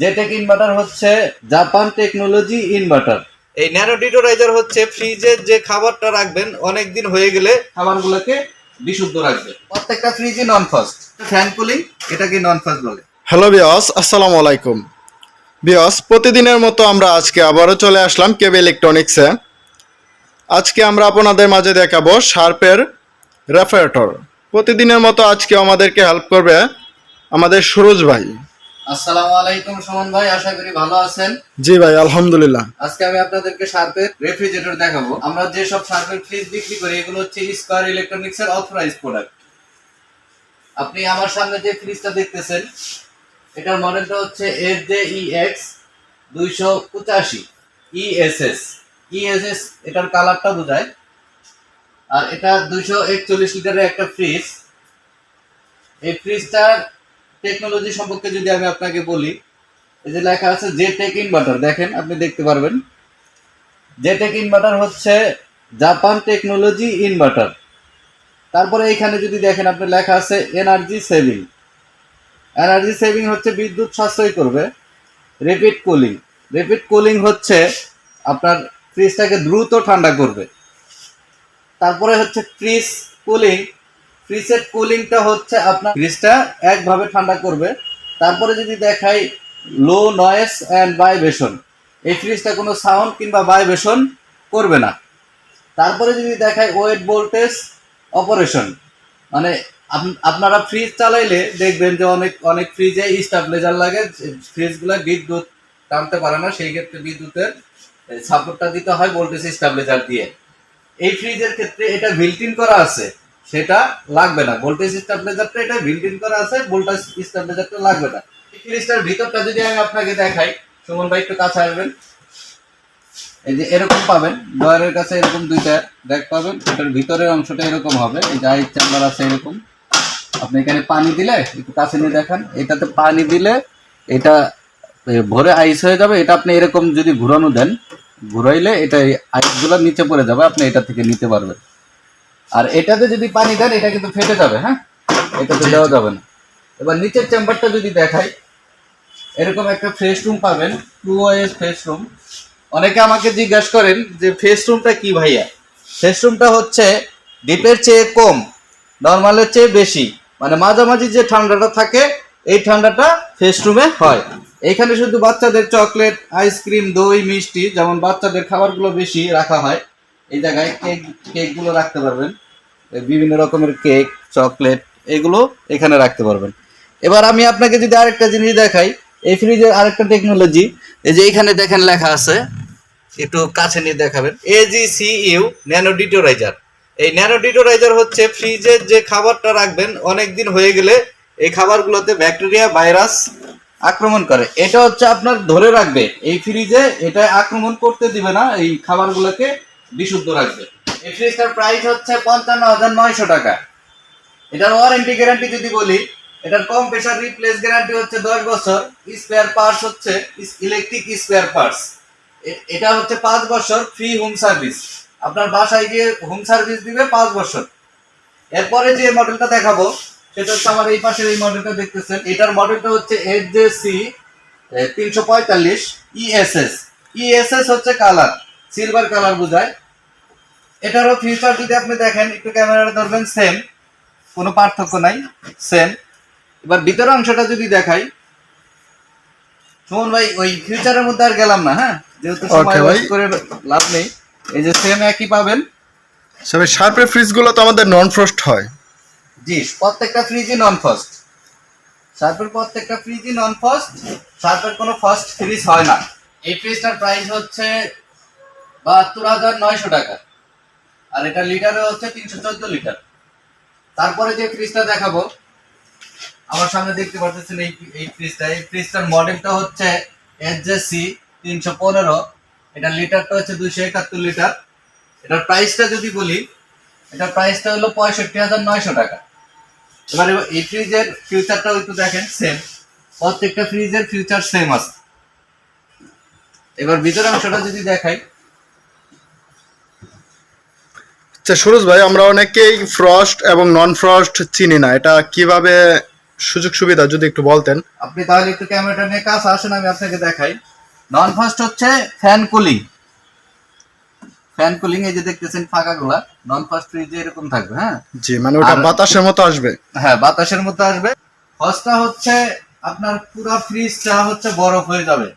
যেটেক inverter হচ্ছে Japan technology inverter. এই nano ডিটোরাইজার হচ্ছে ফ্রিজে যে খাবারটা রাখবেন অনেক দিন হয়ে গেলে খাবারগুলোকে বিশুদ্ধ রাখবে। প্রত্যেকটা ফ্রিজই নন ফাস্ট, ফ্যান কুলিং, এটাকে নন ফাস্ট বলে। হ্যালো ভিউয়ার্স, আসসালামু আলাইকুম। ভিউয়ার্স, প্রতিদিনের মতো আমরা আজকে আবারও চলে আসলাম কেবি ইলেকট্রনিক্সে। আজকে আমরা আপনাদের মাঝে দেখাবো শার্পের রেফ্রিজারেটর। প্রতিদিনের মতো আজকে আমাদেরকে হেল্প করবে আমাদের সুরজ ভাই। আসসালামু আলাইকুম সুমন ভাই, আশা করি ভালো আছেন। জি ভাই, আলহামদুলিল্লাহ। আজকে আমি আপনাদেরকে শার্পের রেফ্রিজারেটর দেখাবো। আমরা যে সব শার্পের ফ্রিজ বিক্রি করি এগুলো হচ্ছে স্কয়ার ইলেকট্রনিক্স এর অথরাইজড প্রোডাক্ট। আপনি আমার সামনে যে ফ্রিজটা দেখতেছেন এটার মডেলটা হচ্ছে FJEX 285 ESS। ESS এটার কালারটা বোঝায়। আর এটা 241 লিটারের একটা ফ্রিজ। এই ফ্রিজটার টেকনোলজি সম্পর্কে যদি আমি আপনাকে বলি, এই যে লেখা আছে যেটেক ইনভার্টার, দেখেন আপনি দেখতে পারবেন। যেটেক ইনভার্টার হচ্ছে জাপান টেকনোলজি ইনভার্টার। তারপরে এইখানে যদি দেখেন আপনি লেখা আছে এনার্জি সেভিং। এনার্জি সেভিং হচ্ছে বিদ্যুৎ সাশ্রয় করবে। রেপিড কুলিং, রেপিড কুলিং হচ্ছে আপনার ফ্রিজটাকে দ্রুত ঠান্ডা করবে। তারপরে হচ্ছে ফ্রিজ কুলিং, ফ্রিজের কুলিংটা হচ্ছে আপনার ফ্রিজটা একভাবে ঠান্ডা করবে। তারপরে যদি দেখাই লো নয়েজ অ্যান্ড ভাইব্রেশন, এই ফ্রিজটা কোনো সাউন্ড কিংবা ভাইব্রেশন করবে না। তারপরে যদি দেখাই ওয়েট ভোল্টেজ অপারেশন, মানে আপনারা ফ্রিজ চালাইলে দেখবেন যে অনেক অনেক ফ্রিজে স্টেবিলাইজার লাগে, ফ্রিজগুলো বিদ্যুৎ টানতে পারে না, সেই ক্ষেত্রে বিদ্যুতের সাপোর্টটা দিতে হয় ভোল্টেজ স্টেবিলাইজার দিয়ে। এই ফ্রিজের ক্ষেত্রে এটা বিল্ট-ইন করা আছে, সেটা লাগবে না। ভোল্টেজ স্টেবিলাইজারটা এটা বিল্ট-ইন করা আছে, ভোল্টেজ স্টেবিলাইজারটা লাগবে না। এই ফ্রিজটার ভিতরটা যদি আমি আপনাকে দেখাই, সুমন ভাই একটু কাছে আসবেন। এই যে এরকম পাবেন, ডয়ারের কাছে এরকম দুইটা র্যাক পাবেন। এটার ভিতরের অংশটা এরকম হবে, এই যে আইস চেম্বার আছে এরকম। আপনি এখানে পানি দিলে, একটু কাছে নিয়ে দেখান, এটাতে পানি দিলে এটা ভরে আইস হয়ে যাবে। এটা আপনি এরকম যদি ঘুরানো দেন, ঘুরাইলে এটা আইসগুলো নিচে পড়ে যাবে, আপনি এটা থেকে নিতে পারবেন। আর এটাতে যদি পানি দেন এটা কিন্তু ফেটে যাবে, হ্যাঁ, এটাতে দেওয়া যাবে না। এবার নিচের চেম্বারটা যদি দেখাই, এরকম একটা ফ্রেশ রুম পাবেন, 2OS ফ্রেশ রুম। অনেকে আমাকে জিজ্ঞাসা করেন যে ফ্রেশ রুমটা কি ভাইয়া? ফ্রেশ রুমটা হচ্ছে ডিপের চেয়ে কম, নর্মালের চেয়ে বেশি, মানে মাঝামাঝি যে ঠান্ডাটা থাকে এই ঠান্ডাটা ফ্রেশ রুমে হয়। এইখানে শুধু বাচ্চাদের চকলেট, আইসক্রিম, দই, মিষ্টি, যেমন বাচ্চাদের খাবারগুলো বেশি রাখা হয়। এই জায়গায় কেকগুলো রাখতে পারবেন, বিভিন্ন রকমের কেক, চকলেট, এগুলো এখানে রাখতে পারবেন। এবার আমি আপনাকে যদি আরেকটা জিনিস দেখাই, এই ফ্রিজের আরেকটা টেকনোলজি, এই যে এখানে দেখেন লেখা আছে, একটু কাছে নিয়ে দেখাবেন, AGCU ন্যানো ডিটোরাইজার। এই ন্যানো ডিটোরাইজার হচ্ছে ফ্রিজের যে খাবারটা রাখবেন অনেক দিন হয়ে গেলে এই খাবারগুলোতে ব্যাকটেরিয়া, ভাইরাস আক্রমণ করে। এটা হচ্ছে আপনার ধরে রাখবে এই ফ্রিজে, এটা আক্রমণ করতে দিবে না, এই খাবারগুলোকে বিশুদ্ধ রাখবে। এই ফ্রিজটার প্রাইস হচ্ছে 55,900 টাকা। এটার ওয়ারেন্টি গ্যারান্টি যদি বলি, এটার কম্প্রেসার রিপ্লেস গ্যারান্টি হচ্ছে 10 বছর। স্পেয়ার পার্টস হচ্ছে ইলেকট্রিক স্পেয়ার পার্টস, এটা হচ্ছে 5 বছর ফ্রি হোম সার্ভিস। আপনার বাসায় গিয়ে হোম সার্ভিস দিবে 5 বছর। এরপরে যে মডেলটা দেখাবো সেটা হচ্ছে আমার এই পাশের এই মডেলটা দেখতেছেন, এটার মডেলটা হচ্ছে HJC 345 ESS। ESS হচ্ছে কালার, সিলভার কালার বোঝায়। এটারও ফিচার যদি আপনি দেখেন, একটু ক্যামেরাটা ধরবেন, সেম, কোনো পার্থক্য নাই, সেম। এবার ভিতরের অংশটা যদি দেখাই, সুমন ভাই ওই ফিউচারের মধ্যে আর গেলাম না, হ্যাঁ, যেহেতু সময় ওয়েস্ট করে লাভ নেই। এই যে সেম একই পাবেন। সবাই শার্পের ফ্রিজগুলো তো আমাদের নন ফ্রস্ট হয়। জি, প্রত্যেকটা ফ্রিজই নন ফাস্ট। শার্পের প্রত্যেকটা ফ্রিজই নন ফাস্ট, শার্পের কোনো ফাস্ট ফ্রিজ হয় না। এই ফ্রিজটার প্রাইস হচ্ছে 72,900 টাকা। আর এটা লিটারে হচ্ছে 314 লিটার। তারপরে যে ফ্রিজটা দেখাবো, আমার সামনে দেখতে পাচ্ছেন এই ফ্রিজটা, এই ফ্রিজটার মডেলটা হচ্ছে HJC 315। এটা লিটারটা হচ্ছে 271 লিটার। এটার প্রাইসটা যদি বলি, এটার প্রাইসটা হলো 65,900 টাকা। এবারে এই ফ্রিজের ফিউচারটাও একটু দেখেন, সেম, প্রত্যেকটা ফ্রিজের ফিউচার সেম আছে। এবার ভিতরের অংশটা যদি দেখাই, আচ্ছা সুরজ ভাই, আমরা অনেকেই ফ্রস্ট এবং নন ফ্রস্ট চিনি না, এটা কিভাবে সুযোগ সুবিধা যদি একটু বলতেন। আপনি তাহলে একটু ক্যামেরাটা নিয়ে কাছে আসেন, আমি আপনাকে দেখাই। নন ফাস্ট হচ্ছে ফ্যান কুলিং। ফ্যান কুলিং এই যে দেখতেছেন ফাঁকাগুলা, নন ফাস্ট ফ্রিজে এরকম থাকবে। হ্যাঁ জি, মানে ওটা বাতাসের মতো আসবে। হ্যাঁ, বাতাসের মতো আসবে। ফার্স্টটা হচ্ছে আপনার পুরো ফ্রিজটা হচ্ছে বরফ হয়ে যাবে,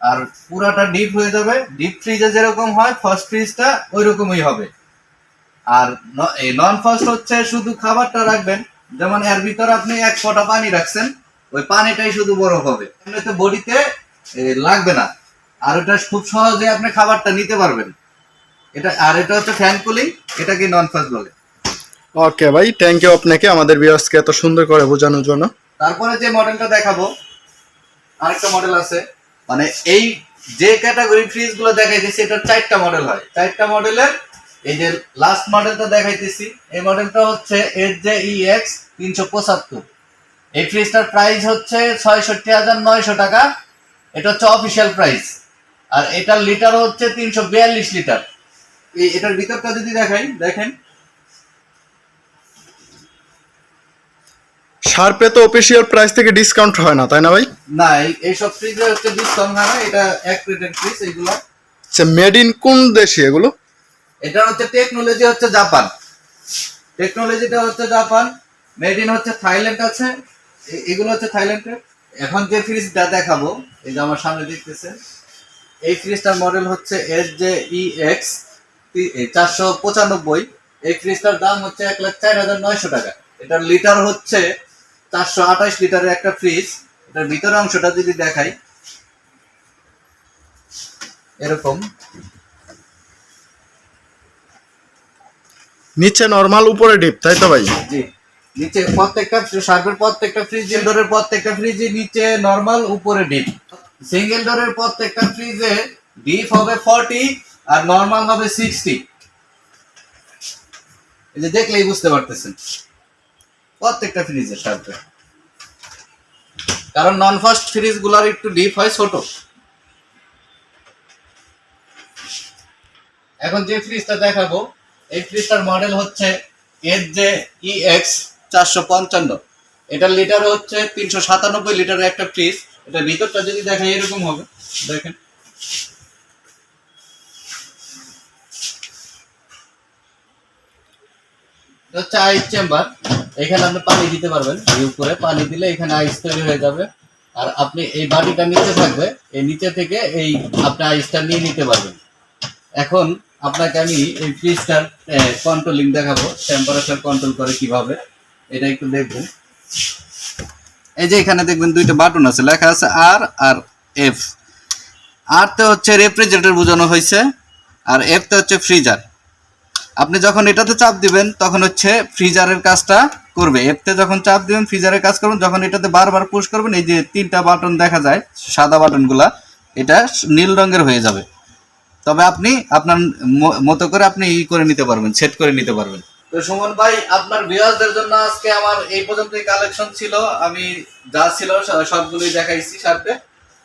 আর পুরাটা ডিপ হয়ে যাবে। ডিপ ফ্রিজে যেরকম হয় ফার্স্ট ফ্রিজটা ওই রকমই হবে। আর এই নন ফাস্ট হচ্ছে শুধু খাবারটা রাখবেন, যেমন এর ভিতরে আপনি 1 ফোঁটা পানি রাখছেন, ওই পানিটাই শুধু বরফ হবে, এমনিতে বডিতে লাগবে না। আর ওটা খুব সহজে আপনি খাবারটা নিতে পারবেন। এটা হচ্ছে ফ্যান কুলিং, এটাকে নন ফাস্ট বলে। ওকে ভাই, থ্যাংক ইউ আপনাকে আমাদের ভিউয়ার্সকে এত সুন্দর করে বোঝানোর জন্য। তারপরে যে মডেলটা দেখাবো, আরেকটা মডেল আছে। মানে এই যে ক্যাটাগরি ফ্রিজ গুলো দেখাইতেছি এটার 4টা মডেল হয়। 4টা মডেলের এই যে লাস্ট মডেলটা দেখাইতেছি, এই মডেলটা হচ্ছে HJEX 375। এই ফ্রিজটার প্রাইস হচ্ছে ৬৬,৯০০ টাকা। এটা হচ্ছে অফিসিয়াল প্রাইস। আর এটার লিটার হচ্ছে 342 লিটার। এটার ভিতরটা যদি দেখাই, দেখেন। শার্পে তো অফিসিয়াল প্রাইস থেকে ডিসকাউন্ট হয় না, তাই না ভাই? না, এই সব ফ্রিজে হচ্ছে ডিসকাউন্ট হয় না। এটা এক রেটেড ফ্রিজ এইগুলো। আচ্ছা, মেড ইন কোন দেশে এগুলো? এটা হচ্ছে টেকনোলজি হচ্ছে জাপান। টেকনোলজিটা হচ্ছে জাপান, মেড ইন হচ্ছে থাইল্যান্ড আছে। এগুলো হচ্ছে থাইল্যান্ডের। এখন যে ফ্রিজটা দেখাবো, এই যে আমার সামনে দেখতেছেন, এই ফ্রিজটার মডেল হচ্ছে HJEX 495। এই ফ্রিজটার দাম হচ্ছে 1,04,900 টাকা। এটার লিটার হচ্ছে 428 লিটারের একটা ফ্রিজ। এটার ভিতরের অংশটা যদি দেখাই, এরকম। নিচে নরমাল, উপরে ডিপ, তাই তো ভাই? জি, নিচে প্রত্যেকটা শার্পের প্রত্যেকটা ফ্রিজের ডোরের প্রত্যেকটা ফ্রিজে নিচে নরমাল, উপরে ডিপ। সিঙ্গেল ডোরের প্রত্যেকটা ফ্রিজে ডিপ হবে 40 আর নরমাল হবে 60। এই যে দেখলেই বুঝতে পারতেছেন প্রত্যেকটা ফ্রিজের শার্পে। কারণ নন ফাস্ট ফ্রিজ গুলার একটু ডিপ হয়, ছোট। এখন যে ফ্রিজটা দেখাবো, এই ফ্রিজটার মডেল হচ্ছে HJEX 455। এটার লিটার হচ্ছে 397 লিটারের একটা ফ্রিজ। এটা ভিতরটা যদি দেখেন এরকম হবে, দেখেন। এটা হচ্ছে আইস চেম্বার। এখানে আপনি পানি দিতে পারবেন, এই উপরে পানি দিলে এখানে আইস তৈরি হয়ে যাবে। আর আপনি এই বাটিটা নিচে থাকবে, এই নিচে থেকে এই আপনি আইসটা নিয়ে নিতে পারবেন। এখন আপনাকে আমি এই ফ্রিজটার কন্ট্রোলিং দেখাবো, টেম্পারেচার কন্ট্রোল করে কিভাবে, এটা একটু দেখবেন। এই যে এখানে দেখবেন 2টা বাটন আছে, লেখা আছে আর আর এফ। আর তে হচ্ছে রেফ্রিজারেটর বোঝানো হয়েছে, আর এফ তে হচ্ছে ফ্রিজার। আপনি যখন এটাতে চাপ দিবেন তখন হচ্ছে ফ্রিজারের কাজটা করবে। এফ তে যখন চাপ দিবেন ফ্রিজারের কাজ করবেন। যখন এটাতে বারবার পুশ করবেন, এই যে 3টা বাটন দেখা যায় সাদা বাটনগুলা, এটা নীল রঙের হয়ে যাবে। তবে আপনি আপনার মতো করে আপনি করে নিতে পারবেন, সেট করে নিতে পারবেন। তো সুমন ভাই, আপনার ভিউয়ারদের জন্য আজকে আমার এই পর্যন্তই কালেকশন ছিল। আমি যা ছিল সবগুলোই দেখাইছি শার্পে।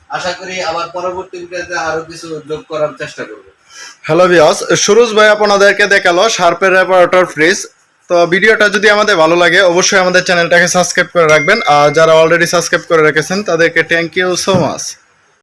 আশা করি আবার পরবর্তী ভিডিওতে আরো কিছু যোগ করার চেষ্টা করব। হ্যালো ভিউয়ার্স, সুরজ ভাই আপনাদেরকে দেখালো শার্পের রেফ্রিজারেটর ফ্রিজ। তো ভিডিওটা যদি আমাদের ভালো লাগে অবশ্যই আমাদের চ্যানেলটাকে সাবস্ক্রাইব করে রাখবেন, আর যারা অলরেডি সাবস্ক্রাইব করে রেখেছেন তাদেরকে থ্যাংক ইউ সো মাচ।